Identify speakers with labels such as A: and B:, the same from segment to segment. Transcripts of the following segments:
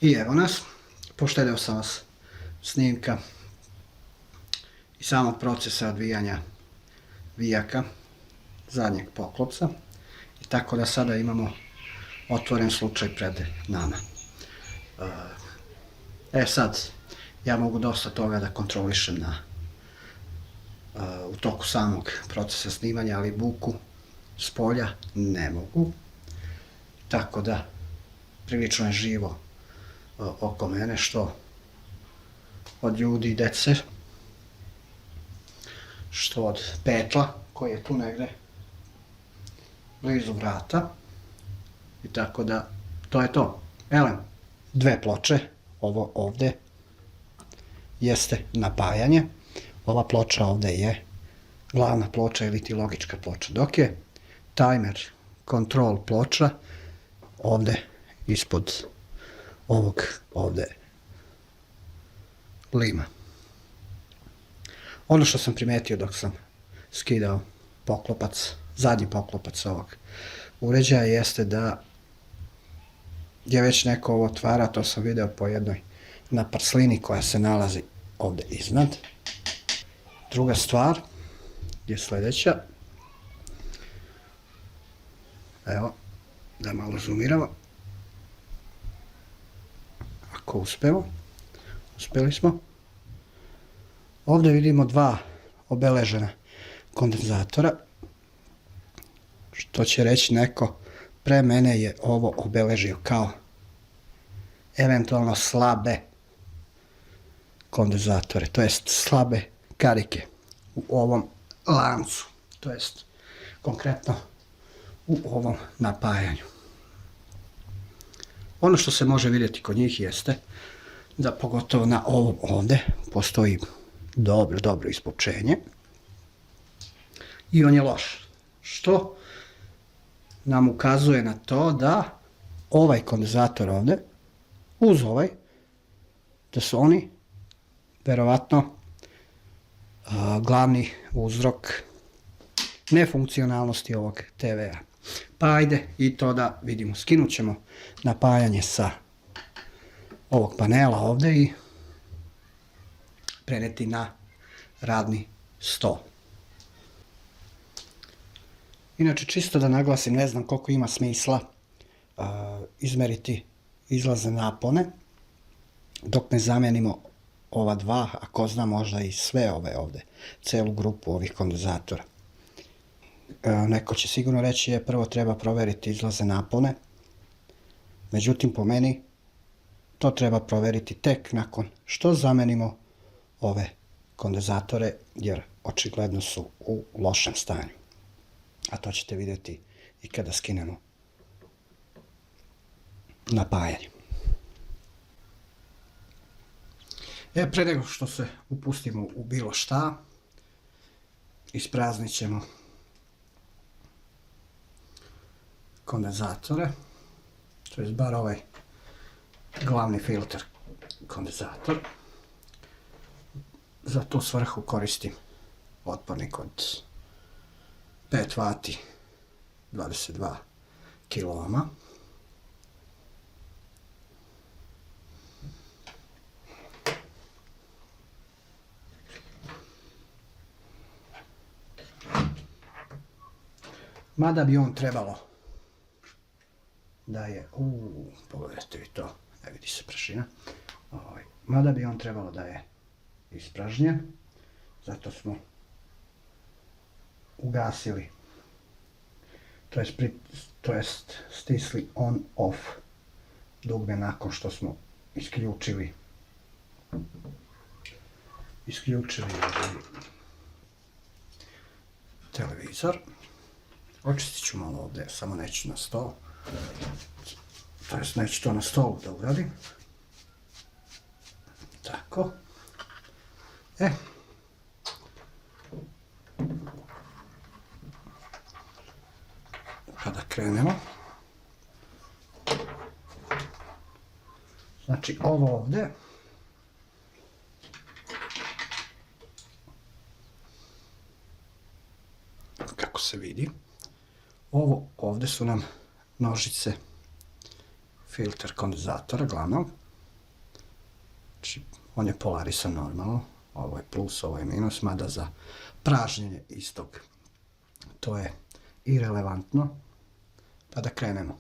A: I evo nas, poštedeo sam vas snimka i samog procesa odvijanja vijaka zadnjeg poklopca. I tako da sada imamo otvoren slučaj pred nama. Sad, ja mogu dosta toga da kontrolišem u toku samog procesa snimanja, ali buku s polja ne mogu. Tako da, prilično je živo oko mene, što od ljudi i dece, što od petla koji je tu negde blizu vrata. I tako da, to je to. Elem, dve ploče, ovo ovde jeste napajanje, ova ploča ovde je glavna ploča ili ti logička ploča, dok je timer control ploča ovde ispod ovog ovde lima. Ono što sam primetio dok sam skidao poklopac, zadnji poklopac ovog uređaja, jeste da je već neko ovo otvara, to sam video po jednoj naprslini koja se nalazi ovde iznad. Druga stvar je sledeća. Evo, da malo zoomiramo. Ako uspemo, uspeli smo. Ovde vidimo dva obeležena kondenzatora, što će reći neko pre mene je ovo obeležio kao eventualno slabe kondenzatore, to jest slabe karike u ovom lancu, to jest konkretno u ovom napajanju. Ono što se može vidjeti kod njih jeste da pogotovo na ovom ovde postoji dobro ispučenje i on je loš, što nam ukazuje na to da ovaj kondenzator ovde uz ovaj, da su oni verovatno glavni uzrok nefunkcionalnosti ovog TV-a. Pa ajde i to da vidimo. Skinut ćemo napajanje sa ovog panela ovde i preneti na radni sto. Inače, čisto da naglasim, ne znam koliko ima smisla izmeriti izlazne napone dok ne zamenimo ova dva, a ko zna možda i sve ove ovde, celu grupu ovih kondenzatora. Neko će sigurno reći je prvo treba proveriti izlazne napone, međutim po meni to treba proveriti tek nakon što zamenimo ove kondenzatore, jer očigledno su u lošem stanju. A to ćete vidjeti i kada skinemo napajanje. Pre nego što se upustimo u bilo šta, ispraznit ćemo kondenzatore, to je bar ovaj glavni filter kondenzator. Za tu svrhu koristim otpornik od 5 vati 22 kiloma. Mada bi on trebalo da je, pogledajte vi to, ne vidi se prašina, mada bi on trebalo da je ispražnjen, zato smo ugasili, to jest stisli on off dugme nakon što smo isključili televizor. Očistit ću malo ovde, samo neću na stol, to jest neću to na stolu da uradim. Tako. Pa da krenemo. Znači ovo ovde kako se vidi, ovo ovde su nam nožice filter kondenzatora glavnog, Znači, on je polarisan normalno, ovo je plus, ovo je minus, mada za pražnjenje istog. To je irelevantno, pa da krenemo.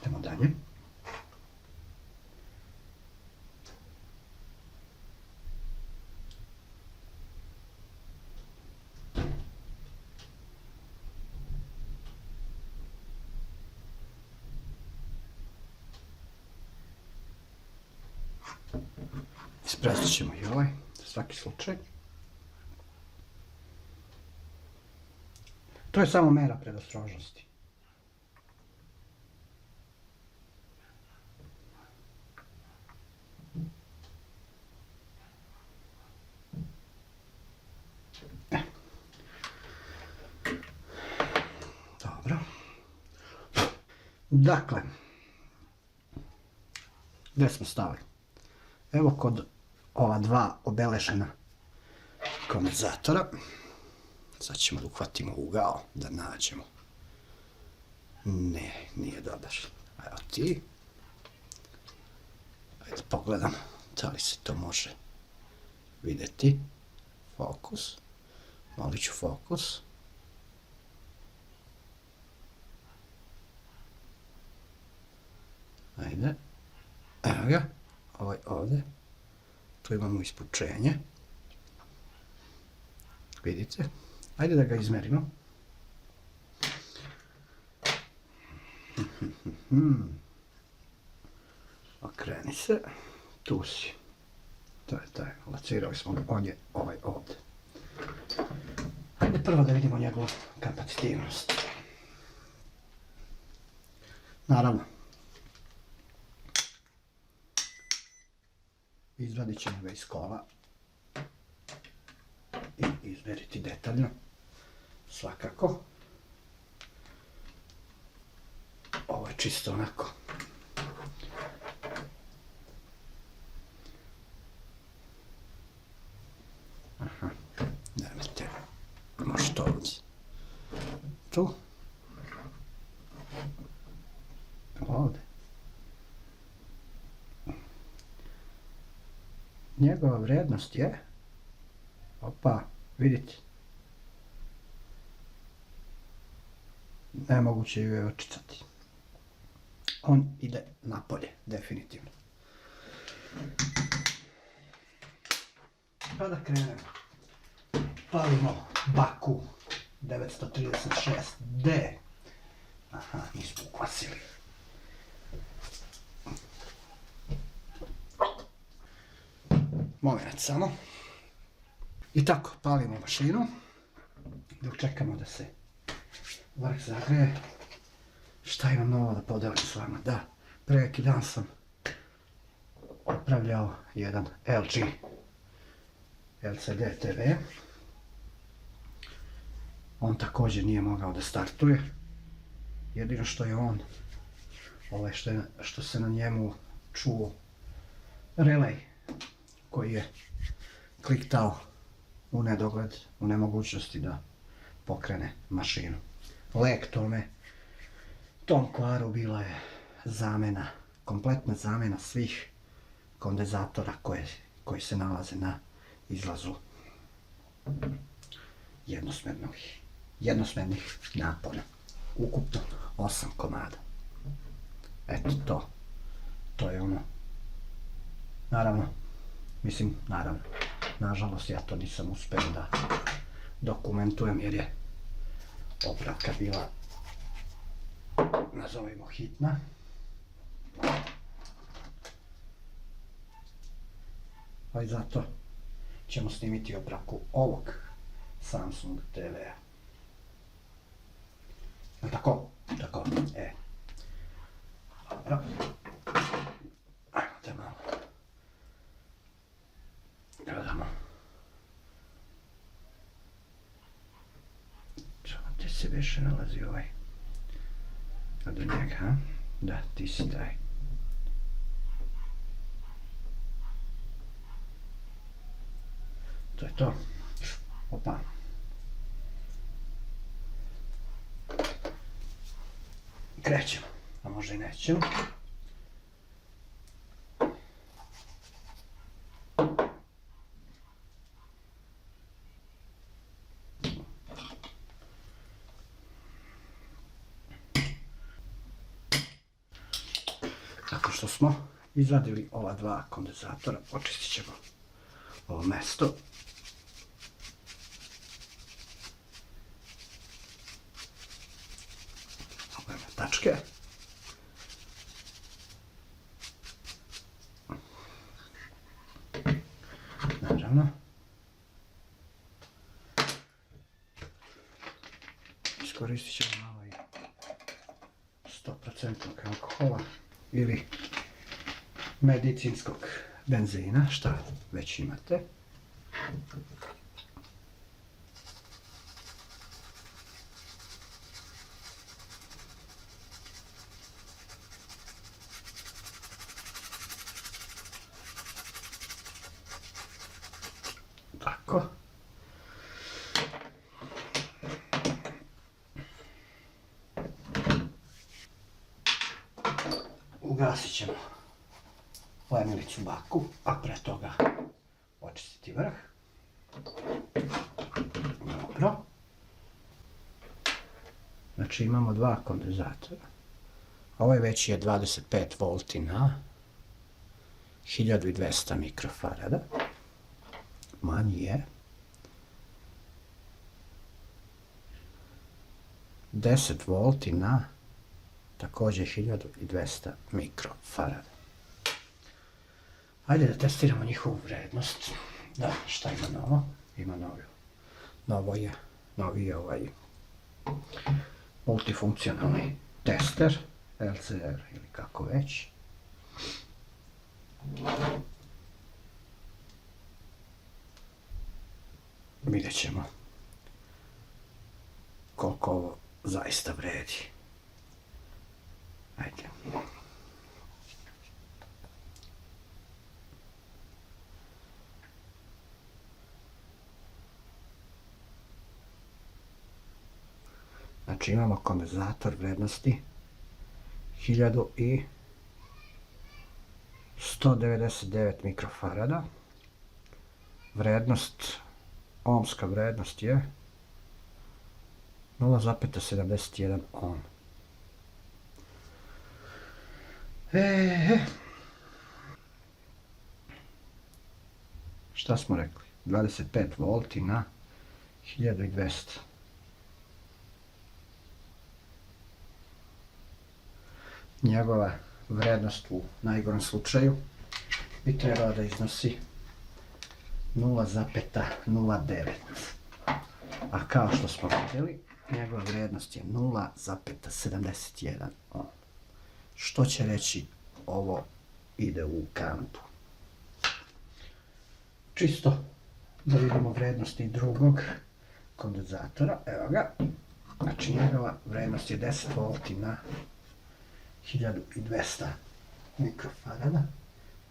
A: Idemo dalje. Ispraznit ćemo i ovaj, za svaki slučaj. To je samo mera predostrožnosti. Dobro. Dakle, gdje smo stavili? Evo kod ova dva obeležena kondenzatora. Sad ćemo da uhvatimo ugao, da nađemo. Ne, nije dobar. Evo ti. Ajde pogledam da li se to može vidjeti. Fokus. Molit ću fokus. Ajde. Evo ga. Ovaj ovdje. Tu imamo ispučenje. Vidite. Ajde da ga izmerimo. Okreni se. Tu si. To je taj. Locirali smo ga. On je ovaj ovdje. Ajde prvo da vidimo njegovu kapacitivnost. Naravno. Izvadit ćemo ga iz kola i izmeriti detaljno, svakako. Ovo je čisto onako. Aha, nemojte, može to ovdje. Tu. Ovdje. Njegova vrijednost je, opa, vidite, nemoguće ju je očitati. On ide napolje, definitivno. Pa da krenemo. Palimo baku 936D. Aha, nismo ukvasili. Moment samo. I tako, palimo mašinu. Dok čekamo da se vrh zagreje. Šta imam novo da podelim s vama? Da, pre neki dan sam opravljao jedan LG LCD TV. On također nije mogao da startuje. Jedino što je on, što se na njemu čuo relej koji je kliktao u nedogled, u nemogućnosti da pokrene mašinu. Lek tom kvaru bila je zamjena, kompletna zamjena svih kondenzatora koji se nalaze na izlazu jednosmernih napona. Ukupno 8 komada. Eto to je ono. Naravno, nažalost ja to nisam uspio da dokumentujem jer je opravka bila, nazovimo, hitna. Pa i zato ćemo snimiti opravku ovog Samsung TV-a. Jel' tako? Tako, Dobro. Ajmo te malo. Gledamo. Gdje se više nalazi ovaj do njega, ha? Da, ti si taj. To je to. Opa. Krećemo, a možda i nećemo. Tako što smo izvadili ova dva kondenzatora, očistit ćemo ovo mesto. Ove tačke. Naravno. Iskoristit ćemo ovaj 100% alkohola ili medicinskog benzina, šta već imate. Tako. Ugasit ćemo plemilicu baku, a pre toga očistiti vrh. Dobro. Znači imamo dva kondenzatora. Ovaj veći je 25 volti na 1200 mikrofarada. Manji je 10 volti na također 1200 mikrofarada. Hajde da testiramo njihovu vrednost. Da, šta ima novo? Ima novi je ovaj multifunkcionalni tester, LCR ili kako već. Vidjet ćemo koliko ovo zaista vredi. Ajde. Znači imamo kondenzator vrednosti 1199 mikrofarada. Ohmska vrednost je 0,71 ohm. Šta smo rekli? 25 volti na 1200. Njegova vrednost u najgorem slučaju bi trebala da iznosi 0,09. A kao što smo vidjeli, njegova vrednost je 0,71 ohm. Što će reći ovo ide u kantu. Čisto da vidimo vrednosti drugog kondenzatora. Evo ga. Znači njegova vrednost je 10 volti na 1200 mikrofarada.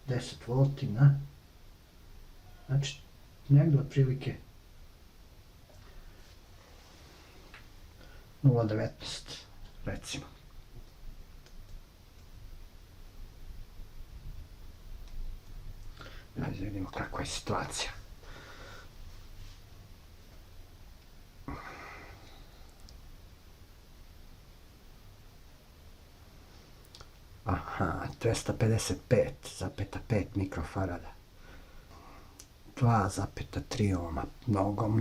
A: 10 volti na, znači negdje otprilike 0,19 recimo. Hajde vidimo kakva je situacija. Aha, 255,5 mikrofarada. 2,3 ohma. Mnogo.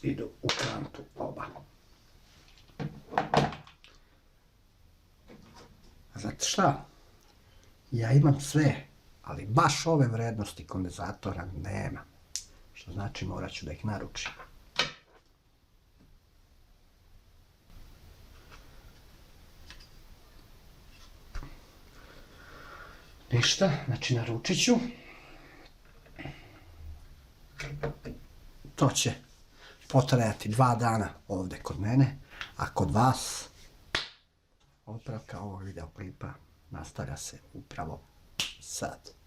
A: Idu u kantu oba. A znate šta? Ja imam sve, ali baš ove vrednosti kondenzatora nema. Što znači morat ću da ih naručim. Ništa, znači naručit ću. To će potrajati 2 dana ovdje kod mene, a kod vas popravka ovog videoklipa nastavlja se upravo sad.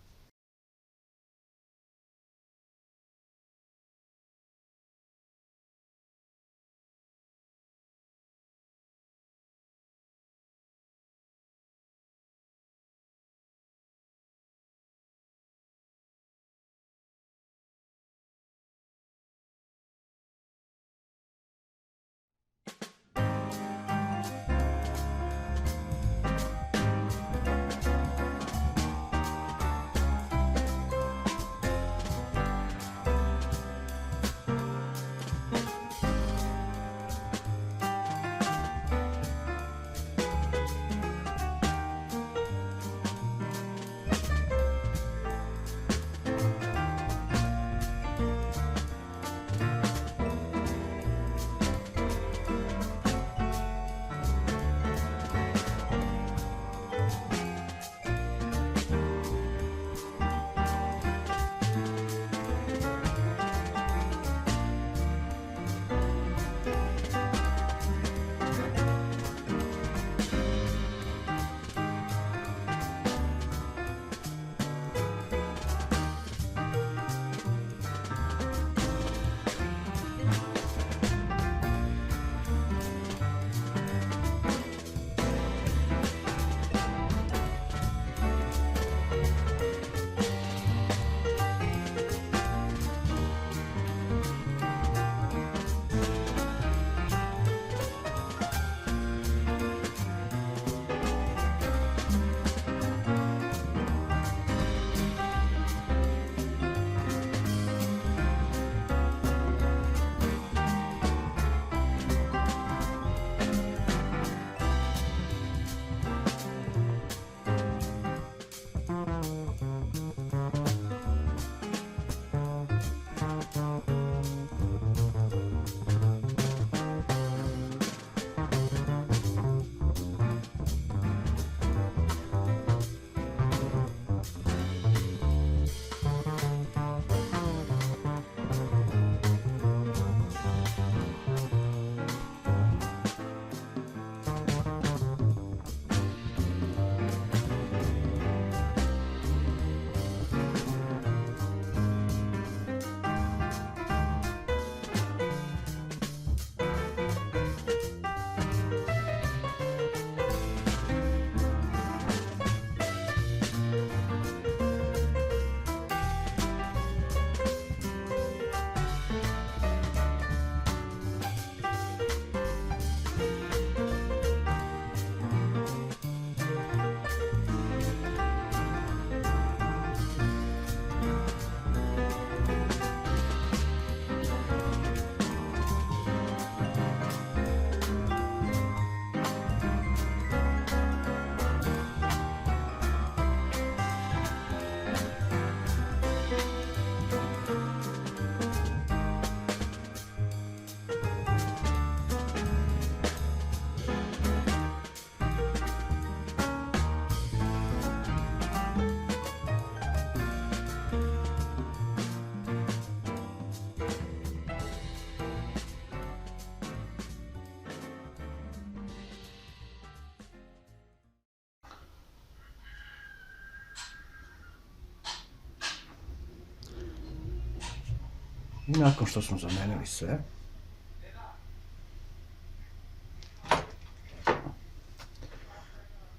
A: I nakon što smo zamenili sve,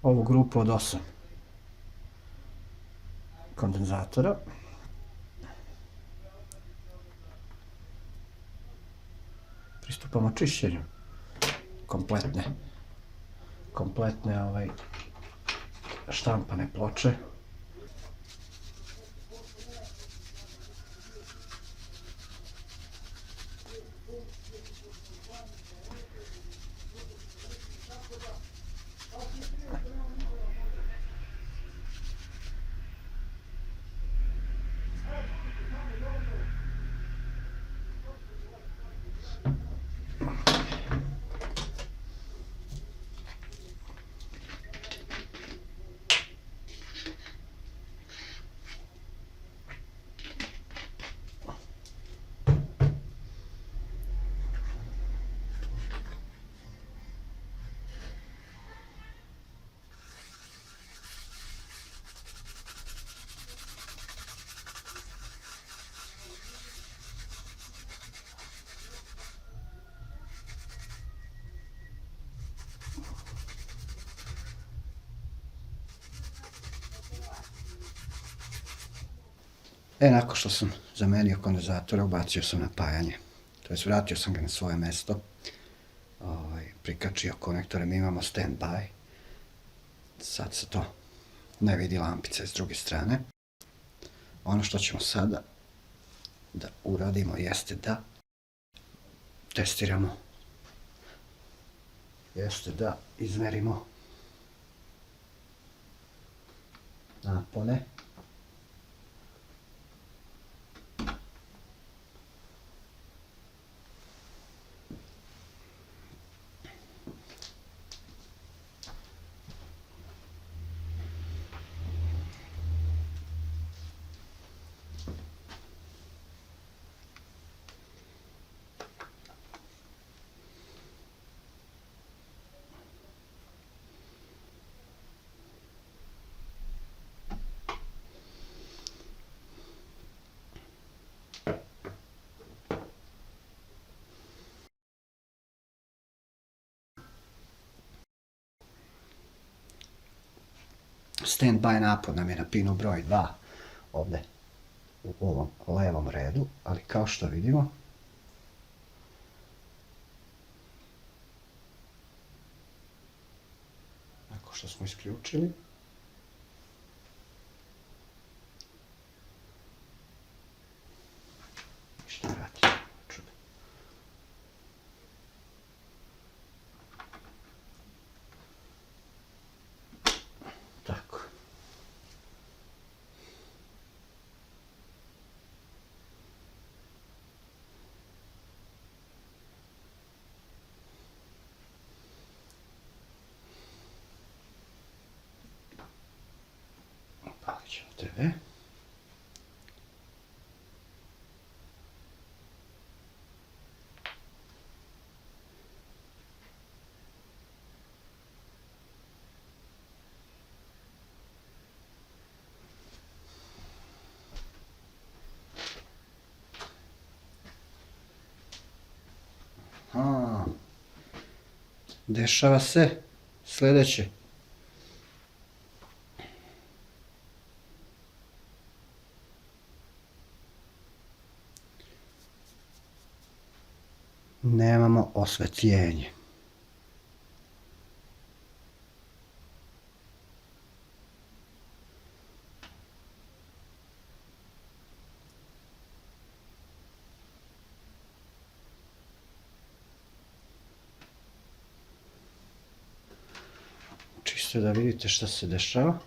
A: ovu grupu od 8 kondenzatora pristupamo čišćenju kompletne štampane ploče. Nakon što sam zamenio kondenzatore, ubacio sam napajanje. To jest, vratio sam ga na svoje mesto. Prikačio konektore, mi imamo stand-by. Sad se to ne vidi lampice s druge strane. Ono što ćemo sada da uradimo jeste da testiramo, jeste da izmerimo napone. Stand-by napon nam je na pinu broj 2 ovdje u ovom levom redu, ali kao što vidimo nakon što smo isključili ništa vratimo. Tako. Upalit ćemo TV. Dešava se sljedeće. Nemamo osvetljenje. Čisto da vidite šta se dešava.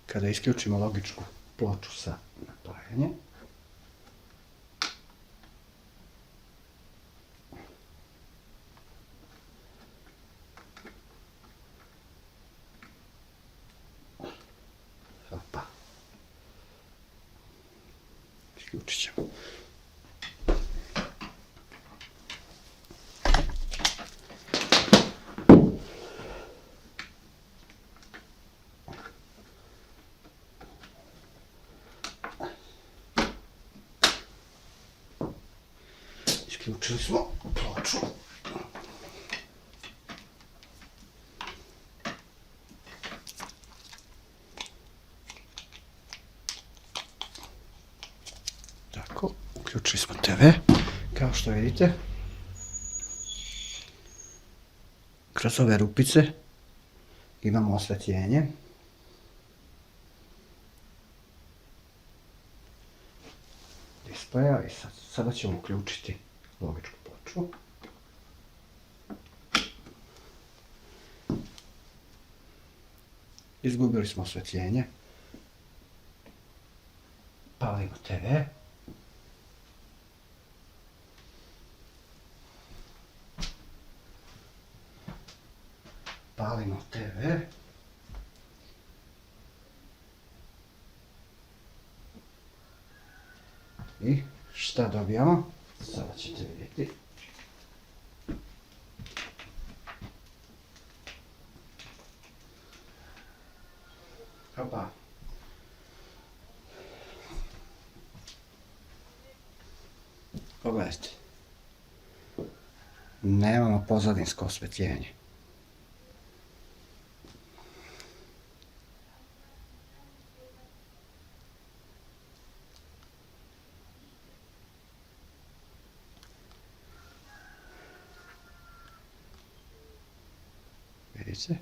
A: Kada isključimo logičku ploču sa napajanjem, isključit ćemo. Isključili smo ploču. Tako, uključili smo TV. Kao što vidite, kroz ove rupice imamo osvetljenje. Displeja i sada ćemo uključiti logičku ploču. Izgubili smo osvetljenje. Palimo TV. Palimo TV. I šta dobijamo? Sada ćete vidjeti. Opa. Pogledajte. Nemamo pozadinsko osvetljenje. Vidite?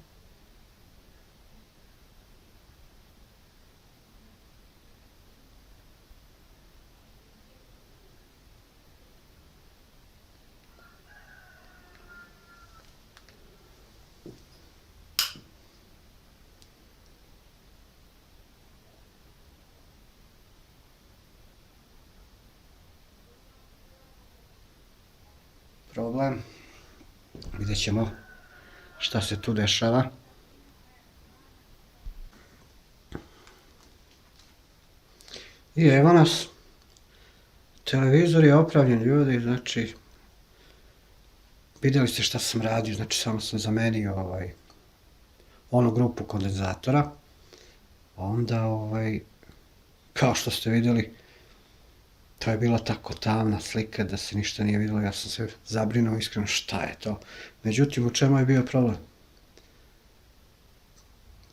A: Problem. Vidjet ćemo šta se tu dešava. I evo nas. Televizor je opravljen, ljudi, znači vidjeli ste šta sam radio, znači samo sam zamenio onu grupu kondenzatora. Onda kao što ste vidjeli, to je bila tako tamna slika da se ništa nije vidjelo, ja sam se zabrinuo iskreno šta je to. Međutim, u čemu je bio problem?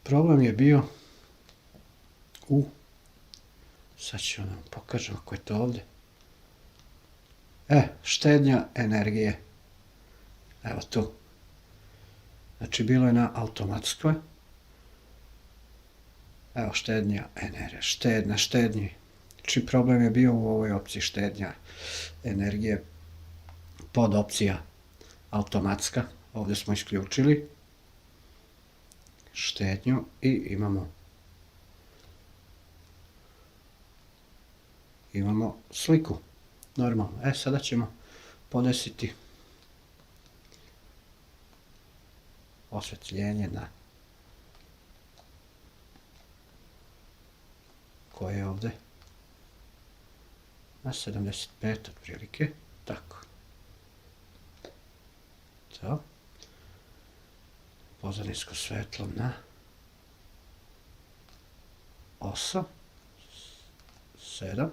A: Problem je bio sad ću vam pokažem ako je to ovdje. Štednja energije. Evo tu. Znači bilo je na automatskoj. Evo štednja energije. Štednji. Znači problem je bio u ovoj opciji štednja energije. Pod opcija automatska. Ovdje smo isključili štednju i imamo sliku. Normalno. Sada ćemo podesiti osvetljenje na koje je ovdje na 75 otprilike. Tako. To. Pozadinsko svetlo na 8, 7.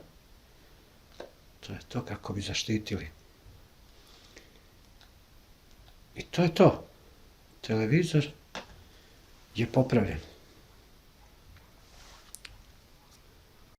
A: To je to kako bi zaštitili. I to je to. Televizor je popravljen.